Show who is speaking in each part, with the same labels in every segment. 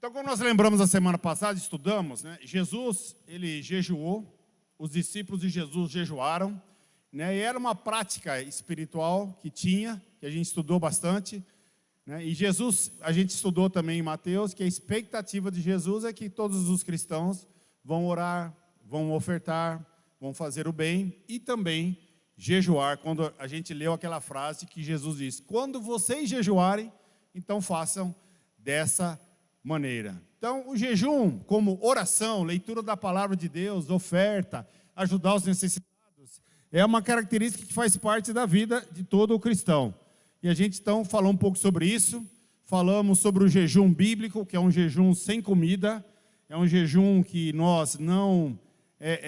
Speaker 1: Então, como nós lembramos a semana passada, estudamos, né? Jesus, ele jejuou, os discípulos de Jesus jejuaram, né? E era uma prática espiritual que a gente estudou bastante, né? E Jesus, a gente estudou também em Mateus, que a expectativa de Jesus é que todos os cristãos vão orar, vão ofertar, vão fazer o bem e também jejuar, quando a gente leu aquela frase que Jesus disse: quando vocês jejuarem, então façam dessa maneira. Então, o jejum, como oração, leitura da palavra de Deus, oferta, ajudar os necessitados, é uma característica que faz parte da vida de todo o cristão. E a gente, então, falou um pouco sobre isso. Falamos sobre o jejum bíblico, que é um jejum sem comida, é um jejum que nós não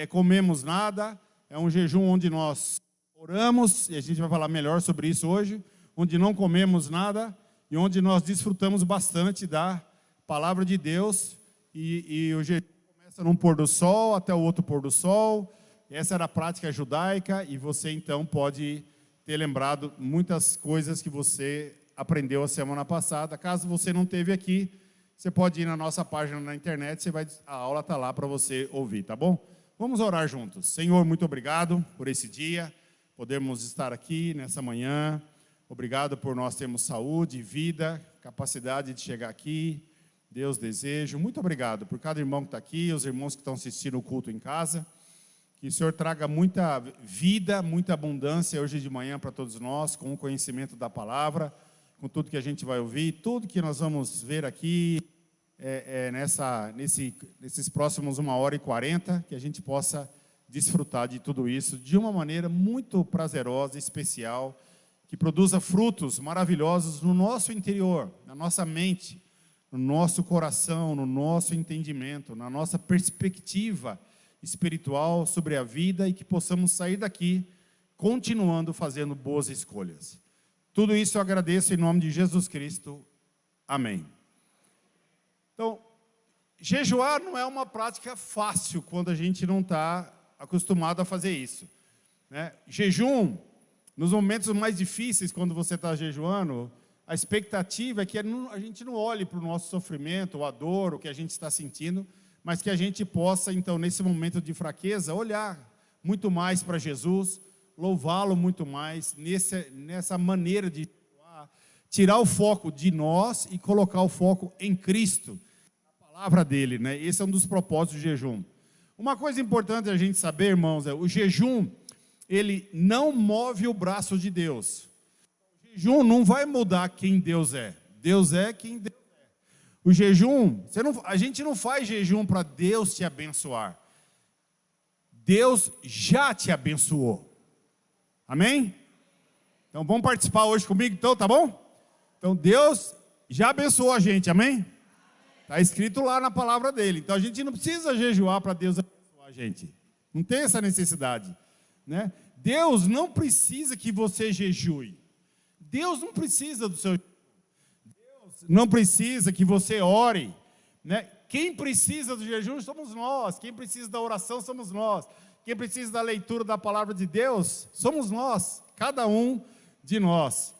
Speaker 1: comemos nada, é um jejum onde nós oramos, e a gente vai falar melhor sobre isso hoje, onde não comemos nada e onde nós desfrutamos bastante da palavra de Deus, e o jejum começa num pôr do sol até o outro pôr do sol. Essa era a prática judaica, e você então pode ter lembrado muitas coisas que você aprendeu a semana passada. Caso você não esteve aqui, você pode ir na nossa página na internet, a aula está lá para você ouvir, tá bom? Vamos orar juntos. Senhor, muito obrigado por esse dia, podermos estar aqui nessa manhã. Obrigado por nós termos saúde, vida, capacidade de chegar aqui. Deus, desejo. Muito obrigado por cada irmão que está aqui, os irmãos que estão assistindo o culto em casa. Que o Senhor traga muita vida, muita abundância hoje de manhã para todos nós, com o conhecimento da palavra, com tudo que a gente vai ouvir, tudo que nós vamos ver aqui nesses próximos 1h40, que a gente possa desfrutar de tudo isso de uma maneira muito prazerosa, especial, que produza frutos maravilhosos no nosso interior, na nossa mente, no nosso coração, no nosso entendimento, na nossa perspectiva espiritual sobre a vida, e que possamos sair daqui continuando fazendo boas escolhas. Tudo isso eu agradeço em nome de Jesus Cristo. Amém. Então, jejuar não é uma prática fácil quando a gente não está acostumado a fazer isso, né? Jejum, nos momentos mais difíceis, quando você está jejuando, a expectativa é que a gente não olhe para o nosso sofrimento, ou a dor, o que a gente está sentindo, mas que a gente possa, então, nesse momento de fraqueza, olhar muito mais para Jesus, louvá-lo muito mais, nessa maneira de tirar o foco de nós e colocar o foco em Cristo, a palavra dele, né? Esse é um dos propósitos do jejum. Uma coisa importante a gente saber, irmãos, o jejum, ele não move o braço de Deus. O jejum não vai mudar quem Deus é. Deus é quem Deus é. O jejum, a gente não faz jejum para Deus te abençoar. Deus já te abençoou. Amém? Então vamos participar hoje comigo, então, tá bom? Então Deus já abençoou a gente, amém? Está escrito lá na palavra dele. Então a gente não precisa jejuar para Deus abençoar a gente. Não tem essa necessidade, né? Deus não precisa que você jejue. Deus não precisa do seu jejum. Deus não precisa que você ore, né? Quem precisa do jejum somos nós. Quem precisa da oração somos nós. Quem precisa da leitura da palavra de Deus somos nós. Cada um de nós.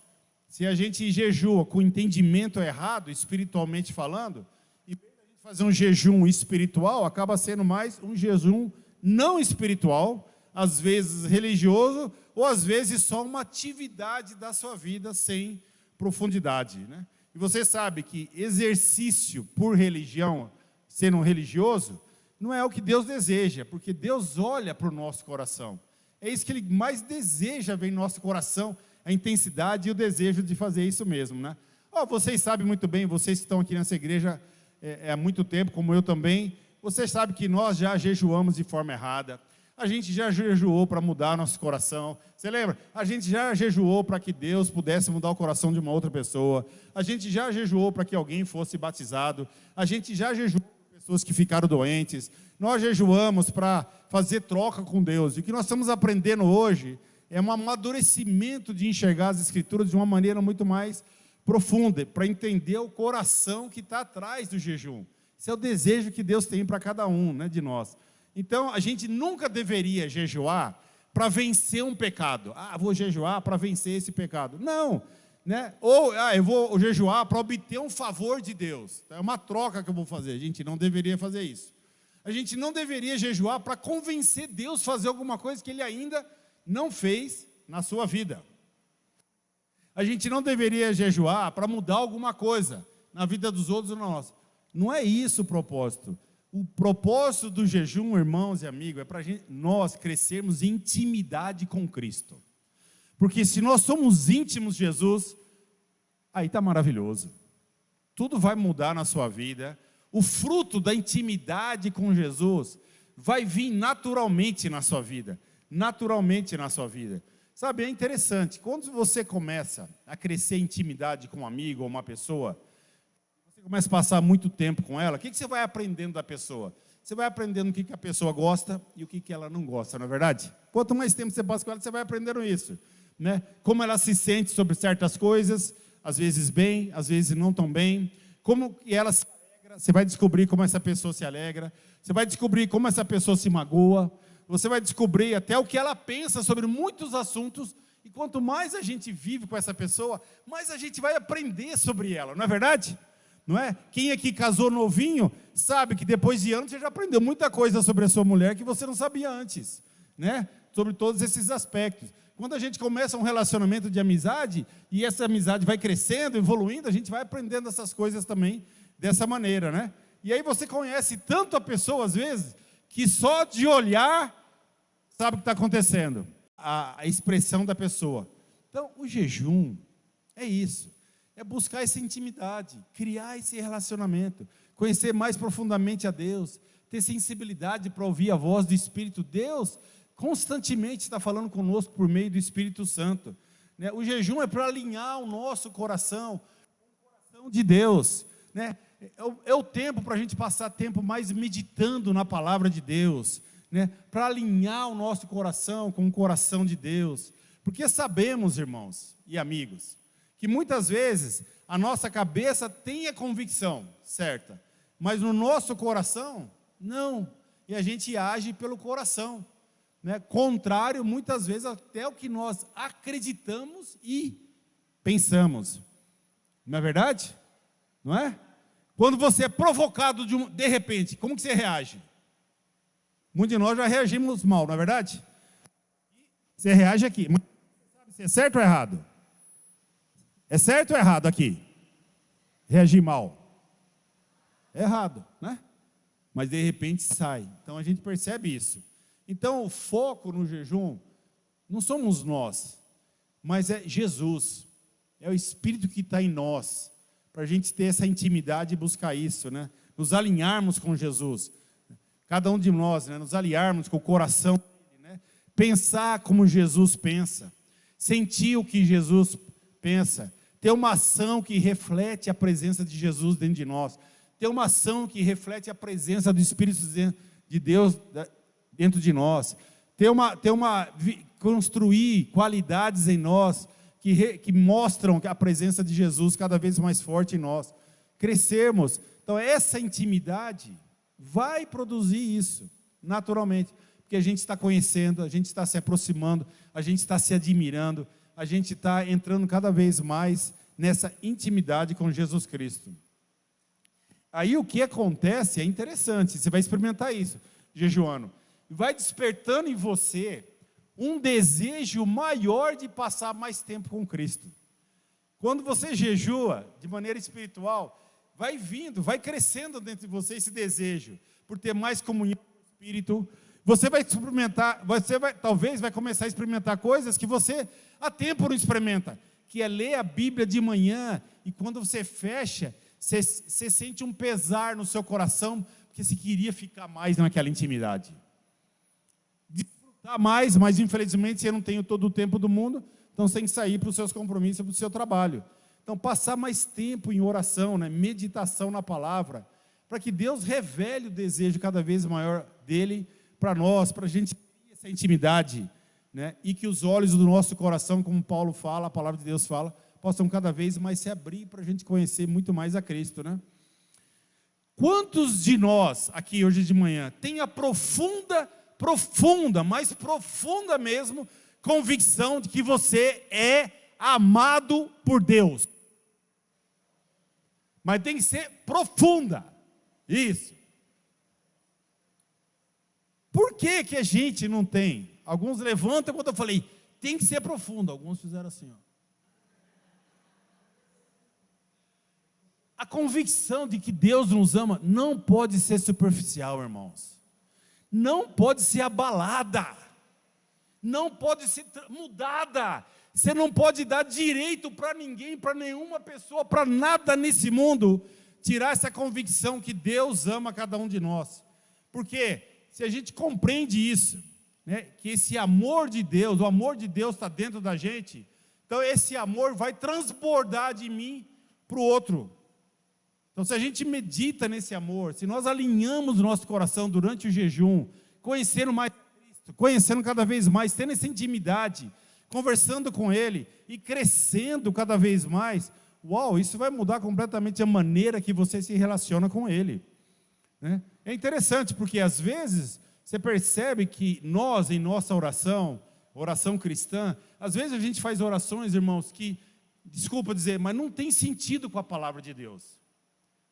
Speaker 1: Se a gente jejua com entendimento errado, espiritualmente falando, em vez de a gente fazer um jejum espiritual, acaba sendo mais um jejum não espiritual, às vezes religioso, ou às vezes só uma atividade da sua vida sem profundidade, né? E você sabe que exercício por religião, sendo um religioso, não é o que Deus deseja, porque Deus olha para o nosso coração. É isso que Ele mais deseja ver em nosso coração, a intensidade e o desejo de fazer isso mesmo, né? Vocês sabem muito bem, vocês que estão aqui nessa igreja há muito tempo, como eu também, vocês sabem que nós já jejuamos de forma errada. A gente já jejuou para mudar nosso coração. Você lembra? A gente já jejuou para que Deus pudesse mudar o coração de uma outra pessoa. A gente já jejuou para que alguém fosse batizado. A gente já jejuou para pessoas que ficaram doentes. Nós jejuamos para fazer troca com Deus. E o que nós estamos aprendendo hoje é um amadurecimento de enxergar as Escrituras de uma maneira muito mais profunda, para entender o coração que está atrás do jejum. Esse é o desejo que Deus tem para cada um, né, de nós. Então, a gente nunca deveria jejuar para vencer um pecado. Vou jejuar para vencer esse pecado. Não, né? Ou eu vou jejuar para obter um favor de Deus. É uma troca que eu vou fazer. A gente não deveria fazer isso. A gente não deveria jejuar para convencer Deus a fazer alguma coisa que Ele ainda não fez na sua vida. A gente não deveria jejuar para mudar alguma coisa na vida dos outros ou na nossa. Não é isso o propósito. O propósito do jejum, irmãos e amigos, é para nós crescermos em intimidade com Cristo. Porque se nós somos íntimos de Jesus, aí está maravilhoso. Tudo vai mudar na sua vida. O fruto da intimidade com Jesus vai vir naturalmente na sua vida. Naturalmente na sua vida. Sabe, é interessante, quando você começa a crescer em intimidade com um amigo ou uma pessoa, você começa a passar muito tempo com ela, o que você vai aprendendo da pessoa? Você vai aprendendo o que a pessoa gosta e o que ela não gosta, não é verdade? Quanto mais tempo você passa com ela, você vai aprendendo isso, né? Como ela se sente sobre certas coisas, às vezes bem, às vezes não tão bem, como ela se alegra, você vai descobrir como essa pessoa se alegra, você vai descobrir como essa pessoa se magoa, você vai descobrir até o que ela pensa sobre muitos assuntos, e quanto mais a gente vive com essa pessoa, mais a gente vai aprender sobre ela, não é verdade? Não é? Quem aqui casou novinho, sabe que depois de anos você já aprendeu muita coisa sobre a sua mulher que você não sabia antes, né? Sobre todos esses aspectos. Quando a gente começa um relacionamento de amizade, e essa amizade vai crescendo, evoluindo, a gente vai aprendendo essas coisas também, dessa maneira, né? E aí você conhece tanto a pessoa, às vezes, que só de olhar, sabe o que está acontecendo, a expressão da pessoa. Então, o jejum é isso, é buscar essa intimidade, criar esse relacionamento, conhecer mais profundamente a Deus, ter sensibilidade para ouvir a voz do Espírito. Deus constantemente está falando conosco por meio do Espírito Santo, né? O jejum é para alinhar o nosso coração com o coração de Deus, né? É o tempo para a gente passar tempo mais meditando na palavra de Deus, né? Para alinhar o nosso coração com o coração de Deus, porque sabemos, irmãos e amigos, que muitas vezes a nossa cabeça tem a convicção certa, mas no nosso coração, não, e a gente age pelo coração, né? Contrário, muitas vezes, até o que nós acreditamos e pensamos, não é verdade? Não é? Quando você é provocado de repente, como que você reage? Muitos de nós já reagimos mal, não é verdade? Você reage aqui, mas você sabe se é certo ou errado? É certo ou errado aqui? Reagir mal. É errado, né? Mas de repente sai. Então a gente percebe isso. Então o foco no jejum não somos nós, mas é Jesus. É o Espírito que está em nós, para a gente ter essa intimidade e buscar isso, né? Nos alinharmos com Jesus. Cada um de nós, né? Nos alinharmos com o coração, né? Pensar como Jesus pensa, sentir o que Jesus pensa, ter uma ação que reflete a presença de Jesus dentro de nós, ter uma ação que reflete a presença do Espírito de Deus dentro de nós, construir qualidades em nós que mostram a presença de Jesus cada vez mais forte em nós, crescermos. Então essa intimidade vai produzir isso, naturalmente, porque a gente está conhecendo, a gente está se aproximando, a gente está se admirando, a gente está entrando cada vez mais nessa intimidade com Jesus Cristo. Aí o que acontece é interessante, você vai experimentar isso, jejuando, vai despertando em você um desejo maior de passar mais tempo com Cristo. Quando você jejua de maneira espiritual, vai vindo, vai crescendo dentro de você esse desejo, por ter mais comunhão com o Espírito. Você vai experimentar, talvez vai começar a experimentar coisas que você há tempo não experimenta, que é ler a Bíblia de manhã, e quando você fecha, você sente um pesar no seu coração, porque você queria ficar mais naquela intimidade. Desfrutar mais, mas infelizmente você não tem todo o tempo do mundo, então você tem que sair para os seus compromissos, para o seu trabalho. Então passar mais tempo em oração, né? Meditação na palavra, para que Deus revele o desejo cada vez maior dele para nós, para a gente ter essa intimidade, né? E que os olhos do nosso coração, como Paulo fala, a palavra de Deus fala, possam cada vez mais se abrir para a gente conhecer muito mais a Cristo, né? Quantos de nós, aqui hoje de manhã, tem a profunda, mais profunda mesmo, convicção de que você é amado por Deus. Mas tem que ser profunda. Isso. Por que que a gente não tem? Alguns levantam quando eu falei, tem que ser profundo. Alguns fizeram assim, ó. A convicção de que Deus nos ama não pode ser superficial, irmãos. Não pode ser abalada. Não pode ser mudada. Você não pode dar direito para ninguém, para nenhuma pessoa, para nada nesse mundo, tirar essa convicção que Deus ama cada um de nós. Porque se a gente compreende isso, né, que esse amor de Deus, o amor de Deus está dentro da gente, então esse amor vai transbordar de mim para o outro. Então, se a gente medita nesse amor, se nós alinhamos o nosso coração durante o jejum, conhecendo mais Cristo, conhecendo cada vez mais, tendo essa intimidade, conversando com Ele e crescendo cada vez mais, uau, isso vai mudar completamente a maneira que você se relaciona com Ele, né? É interessante, porque às vezes você percebe que nós, em nossa oração, oração cristã, às vezes a gente faz orações, irmãos, que, desculpa dizer, mas não tem sentido com a palavra de Deus.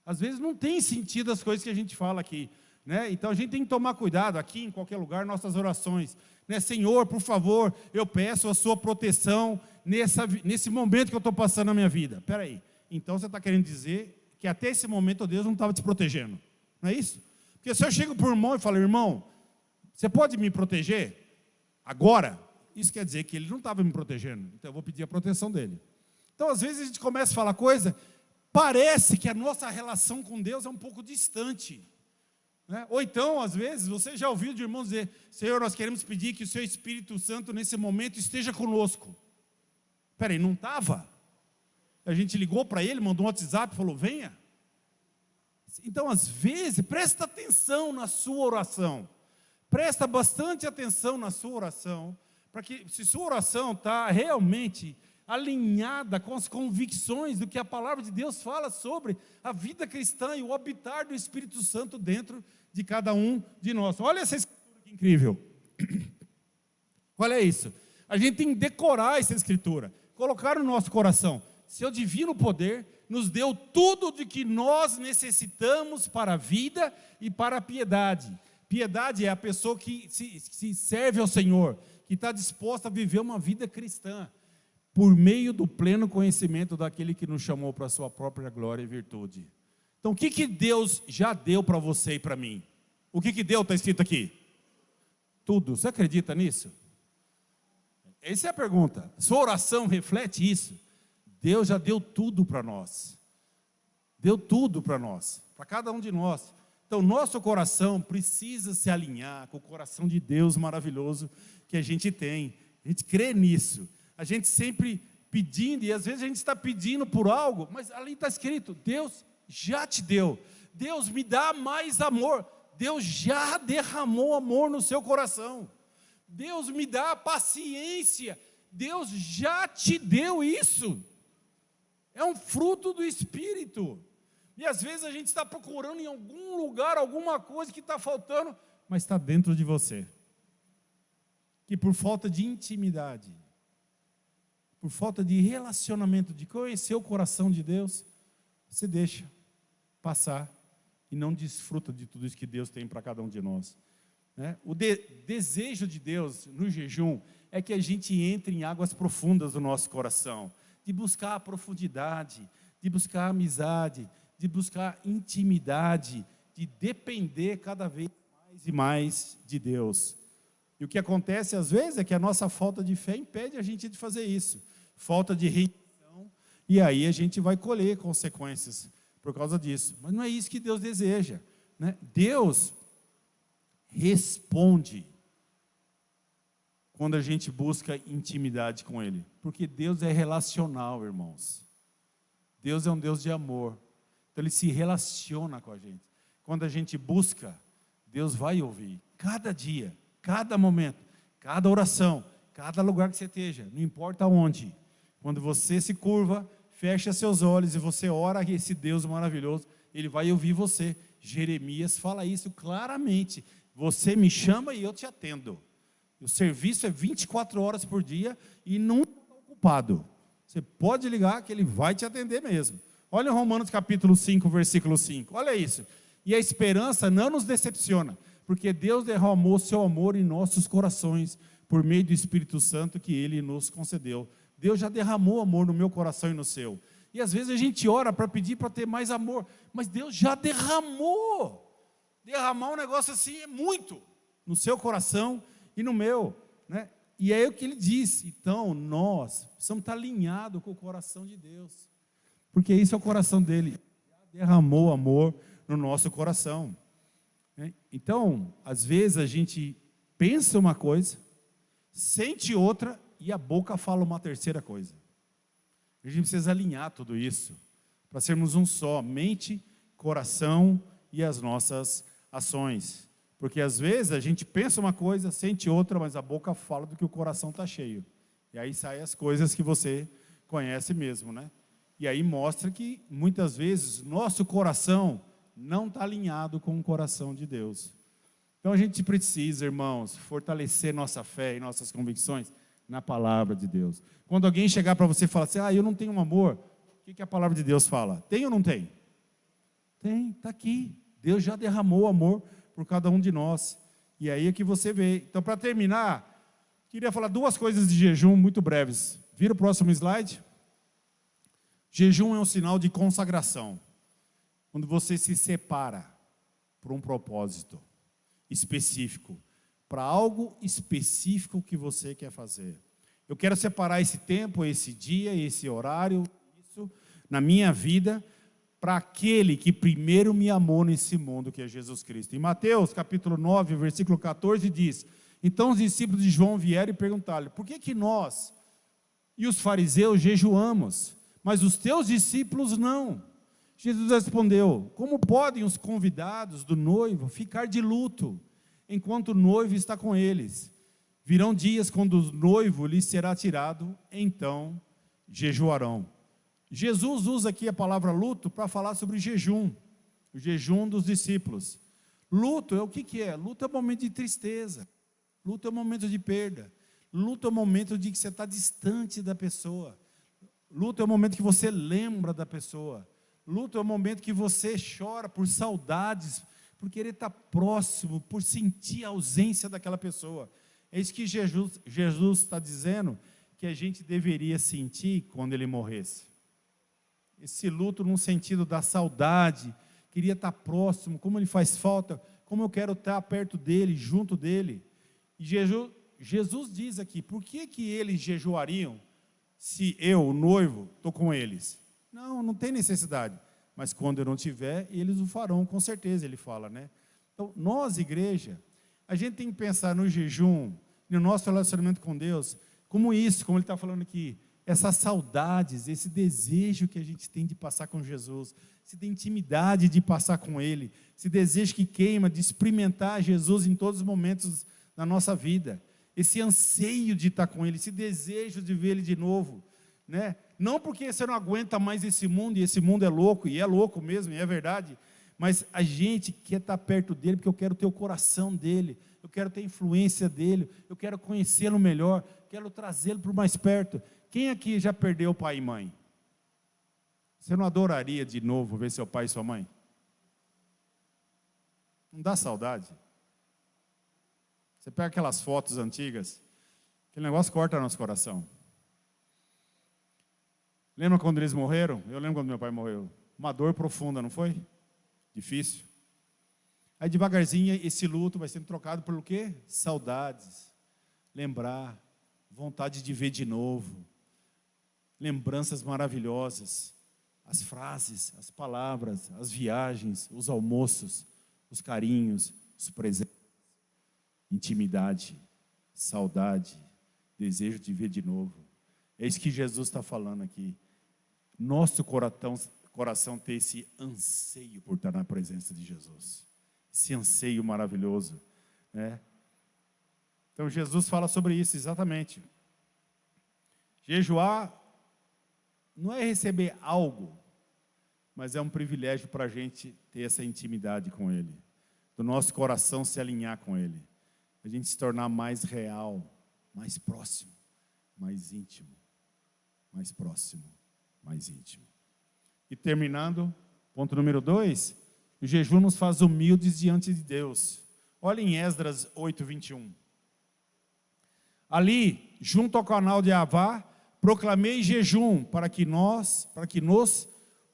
Speaker 1: Às vezes não tem sentido as coisas que a gente fala aqui, né? Então a gente tem que tomar cuidado aqui, em qualquer lugar, nossas orações, né? Senhor, por favor, eu peço a sua proteção nesse momento que eu estou passando na minha vida. Espera aí, então você está querendo dizer que até esse momento Deus não estava te protegendo, não é isso? Porque se eu chego para o irmão e falo, irmão, você pode me proteger agora? Isso quer dizer que ele não estava me protegendo, então eu vou pedir a proteção dele. Então às vezes a gente começa a falar coisa, parece que a nossa relação com Deus é um pouco distante, né? Ou então, às vezes, você já ouviu de irmãos dizer, Senhor, nós queremos pedir que o seu Espírito Santo nesse momento esteja conosco. Espera aí, não estava? A gente ligou para ele, mandou um WhatsApp, falou, venha. Então, às vezes, presta atenção na sua oração, presta bastante atenção na sua oração, para que, se sua oração está realmente alinhada com as convicções do que a palavra de Deus fala sobre a vida cristã e o habitar do Espírito Santo dentro de cada um de nós. Olha essa escritura que incrível. Olha isso. A gente tem que decorar essa escritura, colocar no nosso coração. Seu divino poder nos deu tudo de que nós necessitamos para a vida e para a piedade. Piedade é a pessoa que se serve ao Senhor, que está disposta a viver uma vida cristã, por meio do pleno conhecimento daquele que nos chamou para a sua própria glória e virtude. Então, o que Deus já deu para você e para mim? O que deu, está escrito aqui? Tudo. Você acredita nisso? Essa é a pergunta. Sua oração reflete isso. Deus já deu tudo para nós. Deu tudo para nós, para cada um de nós. Então, nosso coração precisa se alinhar com o coração de Deus maravilhoso que a gente tem. A gente crê nisso. A gente sempre pedindo, e às vezes a gente está pedindo por algo, mas ali está escrito, Deus já te deu, Deus me dá mais amor, Deus já derramou amor no seu coração, Deus me dá paciência, Deus já te deu isso, é um fruto do Espírito, e às vezes a gente está procurando em algum lugar, alguma coisa que está faltando, mas está dentro de você, que por falta de intimidade, por falta de relacionamento, de conhecer o coração de Deus, você deixa passar e não desfruta de tudo isso que Deus tem para cada um de nós, né? O desejo de Deus no jejum é que a gente entre em águas profundas do nosso coração, de buscar a profundidade, de buscar a amizade, de buscar intimidade, de depender cada vez mais e mais de Deus. E o que acontece às vezes é que a nossa falta de fé impede a gente de fazer isso. Falta de rendição, e aí a gente vai colher consequências por causa disso. Mas não é isso que Deus deseja, né? Deus responde quando a gente busca intimidade com Ele, porque Deus é relacional, irmãos. Deus é um Deus de amor, então Ele se relaciona com a gente. Quando a gente busca, Deus vai ouvir, cada dia, cada momento, cada oração, cada lugar que você esteja, não importa onde. Quando você se curva, fecha seus olhos e você ora a esse Deus maravilhoso, Ele vai ouvir você. Jeremias fala isso claramente. Você me chama e eu te atendo. O serviço é 24 horas por dia e nunca está ocupado. Você pode ligar que ele vai te atender mesmo. Olha Romanos capítulo 5, versículo 5. Olha isso. E a esperança não nos decepciona, porque Deus derramou seu amor em nossos corações, por meio do Espírito Santo que Ele nos concedeu. Deus já derramou amor no meu coração e no seu. E às vezes a gente ora para pedir para ter mais amor, mas Deus já derramou. Derramar um negócio assim é muito, no seu coração e no meu, né? E é o que ele diz. Então nós precisamos estar alinhados com o coração de Deus, porque isso é o coração dele. Derramou amor no nosso coração, né? Então, às vezes a gente pensa uma coisa, sente outra e a boca fala uma terceira coisa. A gente precisa alinhar tudo isso para sermos um só, mente, coração e as nossas ações. Porque às vezes a gente pensa uma coisa, sente outra, mas a boca fala do que o coração está cheio. E aí saem as coisas que você conhece mesmo, né? E aí mostra que muitas vezes nosso coração não está alinhado com o coração de Deus. Então a gente precisa, irmãos, fortalecer nossa fé e nossas convicções na palavra de Deus. Quando alguém chegar para você e falar assim, eu não tenho amor, o que a palavra de Deus fala? Tem ou não tem? Tem, está aqui. Deus já derramou amor por cada um de nós. E aí é que você vê. Então, para terminar, queria falar duas coisas de jejum muito breves. Vira o próximo slide. Jejum é um sinal de consagração. Quando você se separa para um propósito específico, para algo específico que você quer fazer. Eu quero separar esse tempo, esse dia, esse horário, isso na minha vida, para aquele que primeiro me amou nesse mundo, que é Jesus Cristo. Em Mateus capítulo 9, versículo 14 diz, então os discípulos de João vieram e perguntaram, por que nós e os fariseus jejuamos, mas os teus discípulos não? Jesus respondeu, como podem os convidados do noivo ficar de luto, enquanto o noivo está com eles? Virão dias quando o noivo lhes será tirado, então jejuarão. Jesus usa aqui a palavra luto para falar sobre jejum, o jejum dos discípulos. Luto é o que é? Luto é um momento de tristeza, luto é um momento de perda, luto é um momento de que você está distante da pessoa, luto é um momento que você lembra da pessoa, luto é um momento que você chora por saudades, por querer estar próximo, por sentir a ausência daquela pessoa. É isso que Jesus está dizendo que a gente deveria sentir quando ele morresse. Esse luto no sentido da saudade, queria estar próximo, como ele faz falta, como eu quero estar perto dele, junto dele. E Jesus diz aqui, por que eles jejuariam se eu, o noivo, estou com eles? Não tem necessidade. Mas quando eu não tiver, eles o farão, com certeza, ele fala, né? Então, nós, igreja, a gente tem que pensar no jejum, no nosso relacionamento com Deus, como isso, como ele está falando aqui, essas saudades, esse desejo que a gente tem de passar com Jesus, essa intimidade de passar com Ele, esse desejo que queima de experimentar Jesus em todos os momentos da nossa vida, esse anseio de estar com Ele, esse desejo de ver Ele de novo, né? Não porque você não aguenta mais esse mundo, e esse mundo é louco, e é louco mesmo, e é verdade, mas a gente quer estar perto dEle, porque eu quero ter o coração dEle, eu quero ter a influência dEle, eu quero conhecê-lo melhor, quero trazê-lo para mais perto. Quem aqui já perdeu pai e mãe? Você não adoraria de novo ver seu pai e sua mãe? Não dá saudade? Você pega aquelas fotos antigas, aquele negócio corta nosso coração. Lembra quando eles morreram? Eu lembro quando meu pai morreu. Uma dor profunda, não foi? Difícil. Aí devagarzinho esse luto vai sendo trocado por o quê? Saudades, lembrar, vontade de ver de novo, lembranças maravilhosas, as frases, as palavras, as viagens, os almoços, os carinhos, os presentes, intimidade, saudade, desejo de ver de novo. É isso que Jesus está falando aqui. Nosso coração tem esse anseio por estar na presença de Jesus, esse anseio maravilhoso, né? Então Jesus fala sobre isso exatamente. Jejuar não é receber algo, mas é um privilégio para a gente ter essa intimidade com Ele, do nosso coração se alinhar com Ele, a gente se tornar mais real, mais próximo, mais íntimo. mais próximo, mais íntimo. E terminando, ponto número 2, o jejum nos faz humildes diante de Deus. Olha em Esdras 8:21. Ali, junto ao canal de Avá, proclamei jejum para que nos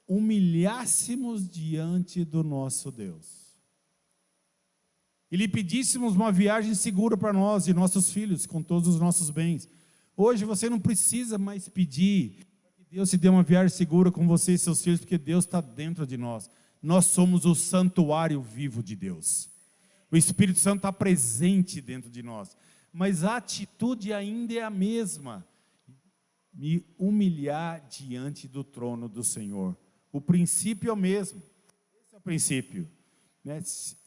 Speaker 1: humilhássemos diante do nosso Deus. E lhe pedíssemos uma viagem segura para nós e nossos filhos, com todos os nossos bens. Hoje você não precisa mais pedir que Deus te dê uma viagem segura com você e seus filhos, porque Deus está dentro de nós. Nós somos o santuário vivo de Deus. O Espírito Santo está presente dentro de nós. Mas a atitude ainda é a mesma. Me humilhar diante do trono do Senhor. O princípio é o mesmo. Esse é o princípio. Né?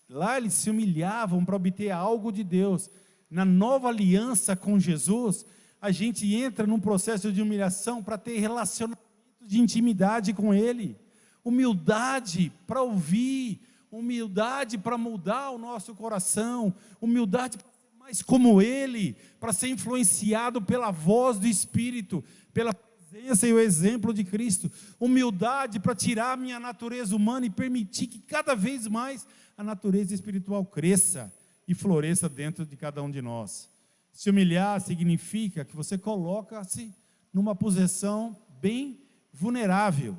Speaker 1: Lá eles se humilhavam para obter algo de Deus. Na nova aliança com Jesus, a gente entra num processo de humilhação para ter relacionamento de intimidade com Ele. Humildade para ouvir, humildade para mudar o nosso coração, humildade para ser mais como Ele, para ser influenciado pela voz do Espírito, pela presença e o exemplo de Cristo. Humildade para tirar a minha natureza humana e permitir que cada vez mais a natureza espiritual cresça e floresça dentro de cada um de nós. Se humilhar significa que você coloca-se numa posição bem vulnerável,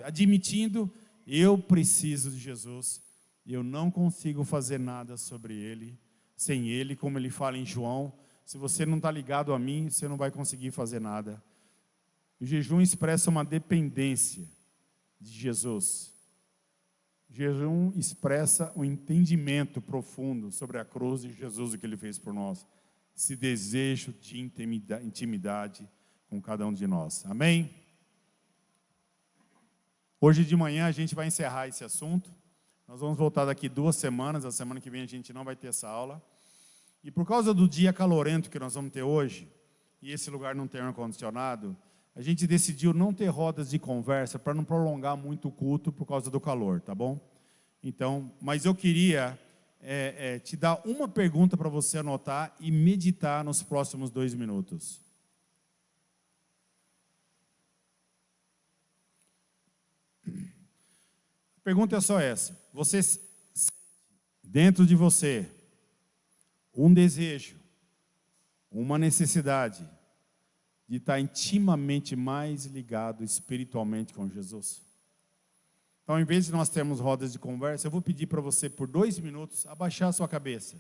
Speaker 1: admitindo: eu preciso de Jesus, e eu não consigo fazer nada sobre Ele, sem Ele, como Ele fala em João, se você não está ligado a mim, você não vai conseguir fazer nada. O jejum expressa uma dependência de Jesus. O jejum expressa um entendimento profundo sobre a cruz de Jesus, o que Ele fez por nós. Esse desejo de intimidade com cada um de nós. Amém? Hoje de manhã a gente vai encerrar esse assunto. Nós vamos voltar daqui 2 semanas. A semana que vem a gente não vai ter essa aula. E por causa do dia calorento que nós vamos ter hoje, e esse lugar não tem ar-condicionado, a gente decidiu não ter rodas de conversa para não prolongar muito o culto por causa do calor, tá bom? Então, mas eu queria te dar uma pergunta para você anotar e meditar nos próximos 2 minutos. A pergunta é só essa: você sente dentro de você um desejo, uma necessidade de estar intimamente mais ligado espiritualmente com Jesus? Então, em vez de nós termos rodas de conversa, eu vou pedir para você, por 2 minutos, abaixar a sua cabeça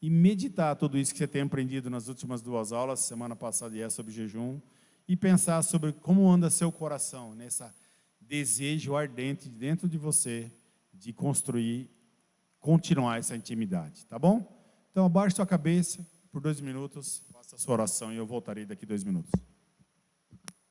Speaker 1: e meditar tudo isso que você tem aprendido nas últimas 2 aulas, semana passada e essa sobre jejum, e pensar sobre como anda seu coração, nesse desejo ardente dentro de você de construir, continuar essa intimidade, tá bom? Então, abaixe sua cabeça por 2 minutos, faça a sua oração e eu voltarei daqui 2 minutos.